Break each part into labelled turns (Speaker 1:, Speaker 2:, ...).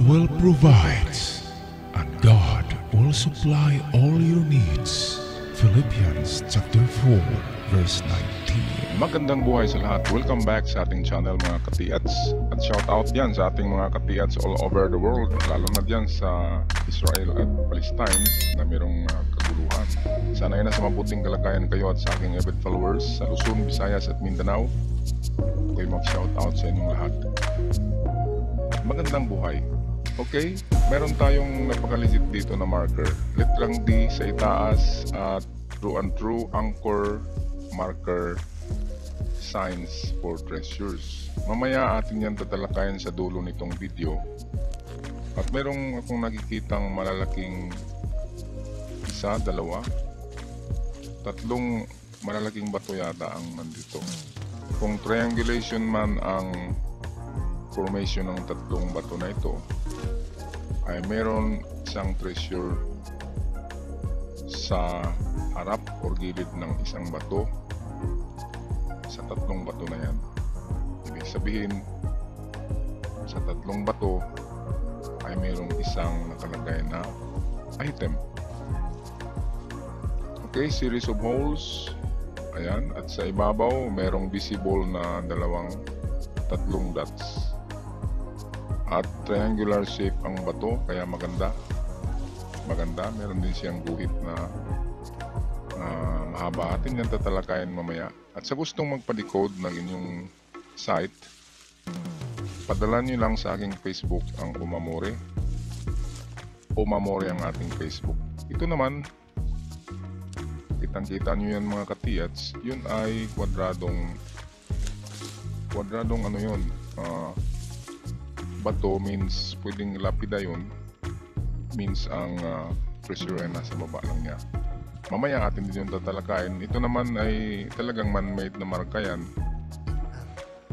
Speaker 1: will provide, and God will supply all your needs. Philippians chapter 4, verse 19.
Speaker 2: Magandang buhay sa lahat. Welcome back sa ating channel mga katiats. At shout out dyan sa ating mga katiats all over the world, lalo na dyan sa Israel at Palestine na mayroong kaguluhan. Sana ay nasa mabuting kalagayan kayo at sa aking avid followers sa Luzon, Visayas at Mindanao. Ako'y mag-shout out sa inyong lahat. Magandang buhay. Okay, meron tayong napakaligit dito na marker. Litrang D sa itaas at true and true anchor marker signs for treasures. Mamaya atin yan tatalakayan sa dulo nitong video. At merong akong nakikitang malalaking isa, dalawa, tatlong malalaking bato yata ang nandito. Kung triangulation man ang formation ng tatlong bato na ito, ay meron isang treasure sa harap o gilid ng isang bato sa tatlong bato na yan. Ibig sabihin, sa tatlong bato ay mayroong isang nakalagay na item. Okay, series of holes. Ayan, at sa ibabaw merong visible na tatlong dots. At triangular shape ang bato, kaya maganda. Meron din siyang guhit na mahaba. Atin yan tatalakayan mamaya. At sa gustong magpa-decode ng inyong site, padala nyo lang sa aking Facebook ang Umamore. Umamore ang ating Facebook. Ito naman, kitang-kita nyo yan mga katiats. Yun ay kwadradong ano yun, bato means pwedeng lapida yun, means ang treasure ay nasa baba lang niya. Mamaya atin din yung tatalakayin. Ito naman ay talagang man-made na marka yan,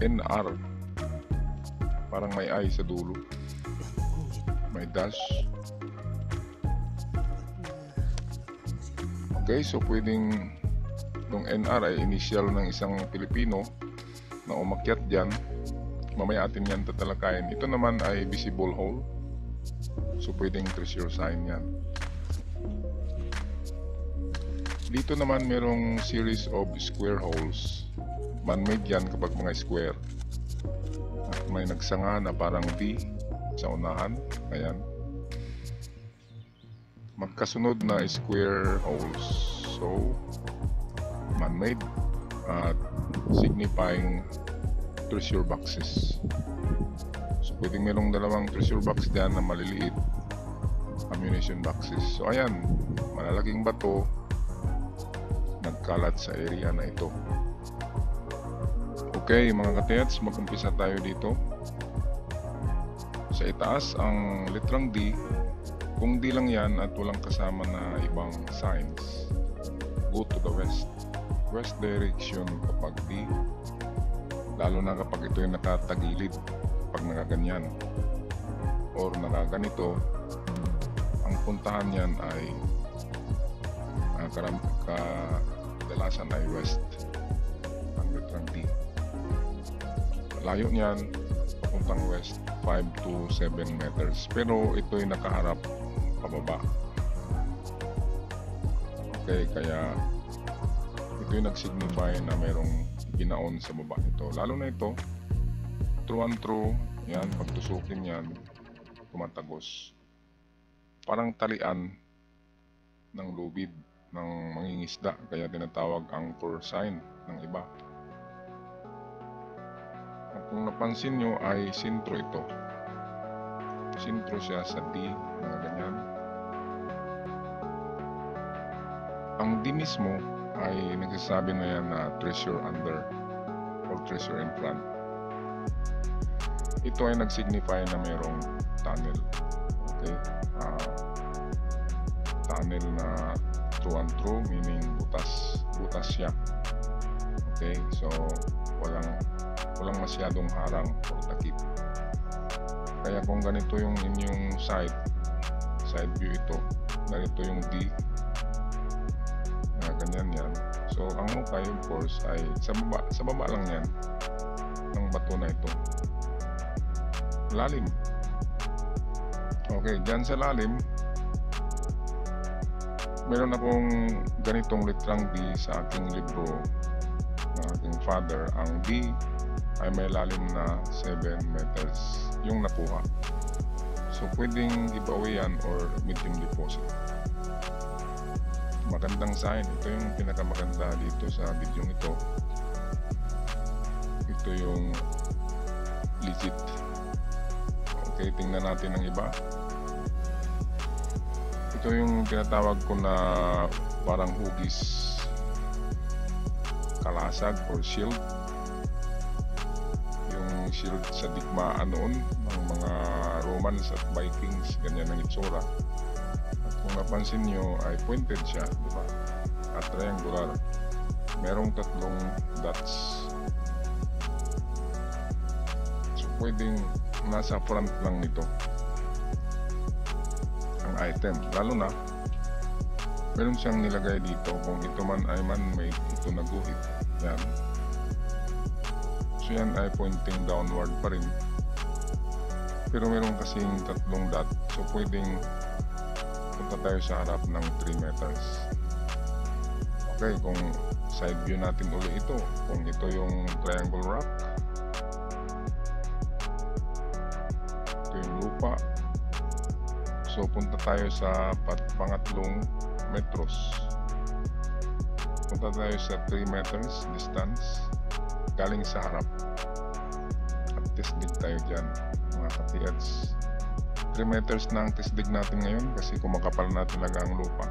Speaker 2: NR, parang may I sa dulo, may dash. Okay, so pwedeng yung NR ay initial ng isang Pilipino na umakyat dyan. Mamaya atin yan tatalakayin. Ito naman ay visible hole, so pwedeng treasure sign yan. Dito naman merong series of square holes. Man-made yan kapag mga square. At may nagsanga na parang V sa unahan. Ayan, magkasunod na square holes, so man-made at signifying treasure boxes. So pwedeng merong dalawang treasure box dyan na maliliit, ammunition boxes. So ayan, malalaking bato nagkalat sa area na ito. Okay mga katiats, mag-umpisa tayo dito. Sa itaas ang litrang D. Kung D lang yan at walang kasama na ibang signs, go to the west direction kapag D, lalo na kapag ito yung nakatagilid. Pag nakaganyan or nakaganito, ang puntahan yan ay kadalasan ay west ang litrang D. Layo niyan papuntang west 5 to 7 meters, pero ito ay nakaharap pababa. Okay, kaya ito yung nagsignify na mayroong ginaon sa baba nito. Lalo na ito, true and true, yan, pagtusukin yan, tumatagos. Parang talian ng lubid ng mangingisda, kaya tinatawag anchor sign ng iba. At kung napansin nyo ay sintro ito. Sintro siya sa D, mga ganyan. Ang D mismo ay nagsasabi na yan na treasure under or treasure in front. Ito ay nagsignify na mayroong tunnel. Okay, tunnel na true and true, meaning butas siya. Okay, so walang masyadong harang o takip. Kaya kung ganito yung inyong side view, ito ganito yung D, ganyan yan. So ang hukay of course ay sa baba lang yan ng bato na ito. Lalim. Okay, dyan sa lalim, meron akong ganitong litrang D sa aking libro ng aking father. Ang D ay may lalim na 7 meters yung nakuha. So pwedeng giveaway yan or medium deposit. Magandang sign. Ito yung pinakamaganda dito sa video ito. Ito yung legit. Okay, tingnan natin ang iba. Ito yung tinatawag ko na parang hugis kalasag or shield. Yung shield sa digmaan noon ng mga Romans at Vikings, ganyan ang itsura. At kung napansin nyo ay pointed siya, di ba? At triangular. Merong 3 dots. So pwedeng nasa front lang nito ang item, lalo na meron siyang nilagay dito. Kung ito man ay man-made, ito na guhit yan, so yan ay pointing downward pa rin, pero meron kasing 3 dot, so pwedeng punta tayo sa harap ng 3 meters. Okay, kung side view natin uli ito, kung ito yung triangle rock, ito yung lupa, so punta tayo sa pangatlong metros, punta tayo sa 3 meters distance galing sa harap, at tisdig tayo dyan mga katiyads. 3 meters na ang tisdig natin ngayon kasi kumakapal na talaga ang lupa.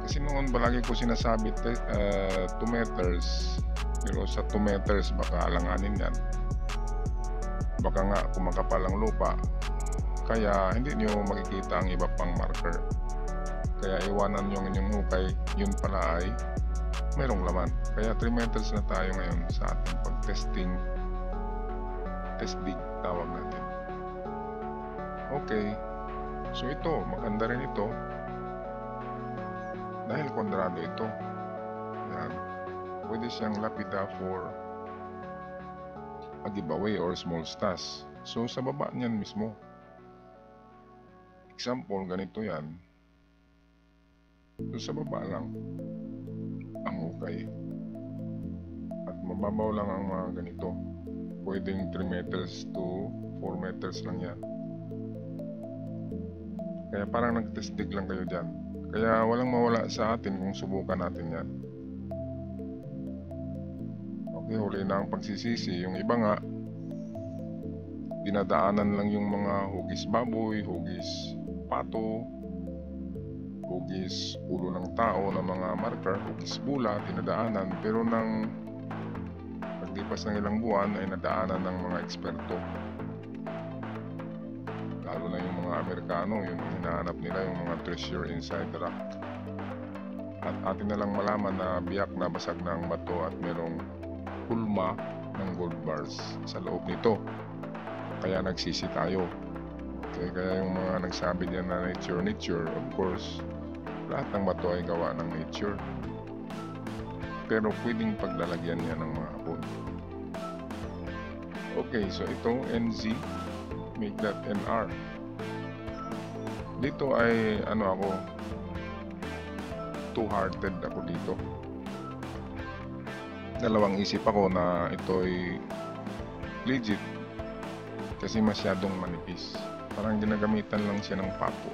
Speaker 2: Kasi noon palagi ko sinasabi 2 meters, pero sa 2 meters baka alanganin yan, baka nga kumakapal ang lupa, kaya hindi nyo makikita ang iba pang marker. Kaya iwanan nyo inyong hukay, yun pala ay merong laman. Kaya 3 meters na tayo ngayon sa ating pag-testing. Test dig tawag natin. Okay, so ito, maganda rin ito dahil kwadrado ito. Yan. Pwede siyang lapida for a giveaway or small stash. So sa baba niyan mismo, example, ganito yan. So sa baba lang ang hukay. At mababaw lang ang mga ganito. Pwedeng 3 meters to 4 meters lang yan. Kaya parang nagtestig lang kayo dyan. Kaya walang mawala sa atin kung subukan natin yan. Okay, huli na ang pagsisisi. Yung iba nga, dinadaanan lang yung mga hugis baboy, hugis pato, hugis ulo ng tao na mga marker, hugis bula, dinadaanan. Pero nang paglipas ng ilang buwan ay nadaanan ng mga eksperto, lalo na yung mga Amerikano, yung hinahanap nila yung mga treasure inside the rock. At atin na lang malaman na biyak na basag na ang bato at merong hulma ng gold bars sa loob nito, kaya nagsisi tayo. Okay, kaya yung mga nagsabi diyan na nature, of course lahat ng bato ay gawa ng nature, pero pwedeng paglalagyan niya ng mga hapon. Okay, so itong NZ, make that NR. Dito ay ako, two-hearted ako dito. Dalawang isip ako na ito ay legit kasi masyadong manipis. Parang ginagamitan lang siya ng pako.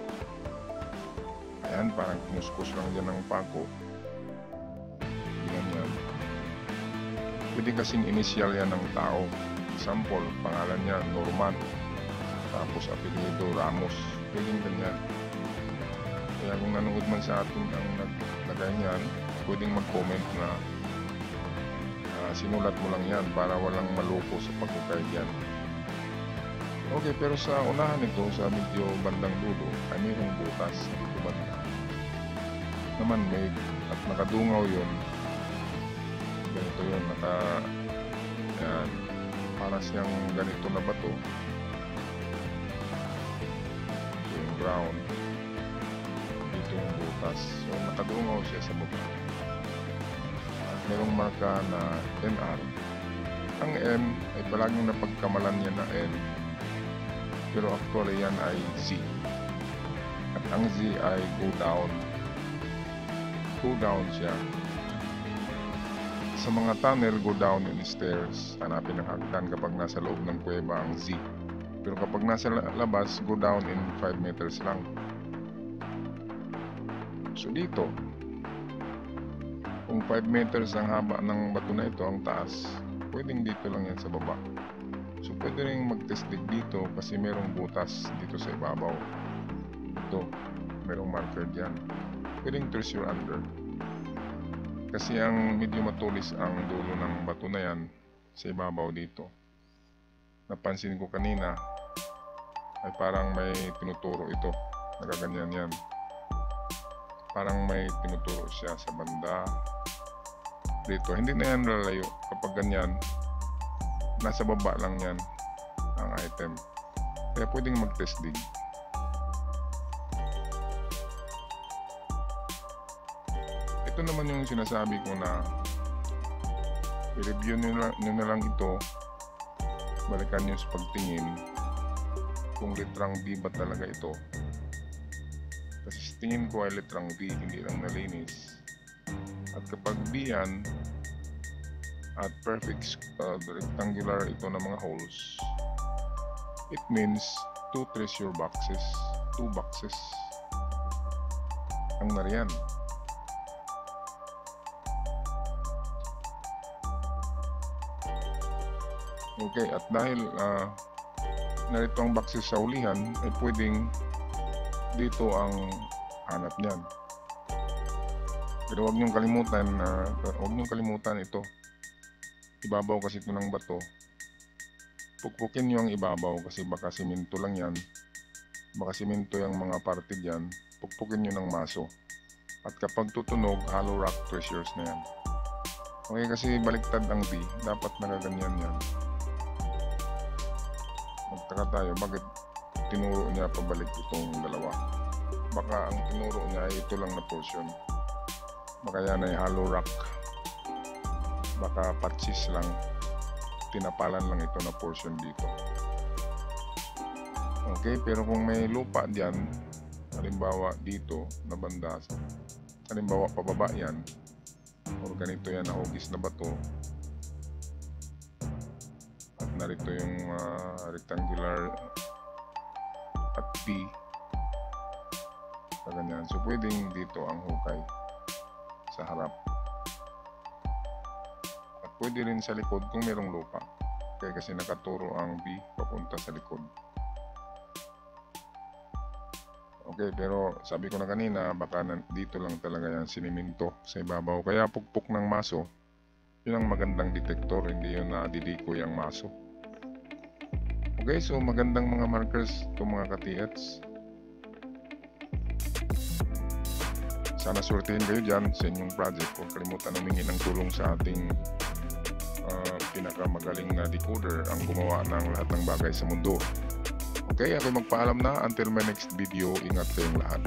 Speaker 2: Ayan, parang kinuskus lang dyan ng pako. Ganyan. Pwede kasing initial yan ng tao. Example, pangalan niya Norman, tapos apelyido Ramos. Pwedeng ganyan. Kaya kung nanood man sa atin ang naglagay niyan, pwedeng mag-comment na sinulat mo lang yan para walang maloko sa paghukay yan. Okay, pero sa unahan nito, sa medyo bandang dulo, ay mayroong butas dito ba naman made at nakadungaw yun. Ganito yun, yan, para siyang ganito na bato. Ito yung ground, dito yung butas, so nakadungaw siya sa baba. At mayroong marka na NR. Ang N ay palaging napagkamalan niya na N. pero actually yan ay Z. At ang Z ay go down siya. Sa mga tunnel, go down yung stairs. Hanapin ang hagdan kapag nasa loob ng kuweba ang Z. Pero kapag nasa labas, go down in 5 meters lang. So dito, kung 5 meters ang haba ng bato na ito, ang taas, pwedeng dito lang yan sa baba. So pwede rin mag-test dig dito kasi merong butas dito sa ibabaw. Ito, merong marker dyan. Pwedeng treasure under. Kasi ang medyo matulis ang dulo ng bato na yan sa ibabaw dito. Napansin ko kanina ay parang may tinuturo ito. Nagaganyan yan. Parang may tinuturo siya sa banda dito. Hindi na yan lalayo. Kapag ganyan, nasa baba lang yan ang item. Kaya pwedeng mag-test dig. Ito naman yung sinasabi ko na i-review nyo na lang ito, balikan nyo sa pagtingin kung litrang B ba talaga ito. Kasi tingin ko ay litrang B, hindi lang nalinis. At kapag B yan at perfect rectangular ito na mga holes, it means 2 treasure boxes, 2 boxes ang nariyan. Okay, at dahil narito ang boxes sa ulihan, ay pwedeng dito ang hanap niyan. Pero huwag niyong kalimutan ito. Ibabaw kasi ito ng bato. Pukpukin niyo ang ibabaw kasi baka simento lang yan. Baka simento yung mga parte diyan. Pukpukin niyo ng maso. At kapag tutunog, hollow rock treasures na yan. Okay, kasi baliktad ang B. Dapat nagaganyan yan. Magtaka tayo, bakit tinuro niya pabalik itong dalawa? Baka ang tinuro niya ay ito lang na portion. Baka yan ay hollow rock. Baka patsis lang. Tinapalan lang ito na portion dito. Okay, pero kung may lupa diyan, halimbawa dito na banda, halimbawa pababa yan, o ganito yan na hugis na bato, at narito yung rectangular at B, ganyan. So pwedeng dito ang hukay sa harap. At pwede rin sa likod kung merong lupa. Kaya kasi nakaturo ang B papunta sa likod. Okay, pero sabi ko na kanina, baka dito lang talaga yan siniminto sa ibabaw. Kaya pukpok ng maso, yun ang magandang detektor, hindi yun na didiko yung maso. Okay, so magandang mga markers itong mga ka-TH. Sana surtihin kayo dyan sa inyong project. Huwag kalimutan humingi ng tulong sa ating pinakamagaling na decoder, ang gumawa ng lahat ng bagay sa mundo. Okay, ako magpaalam na. Until my next video, ingat kayong lahat.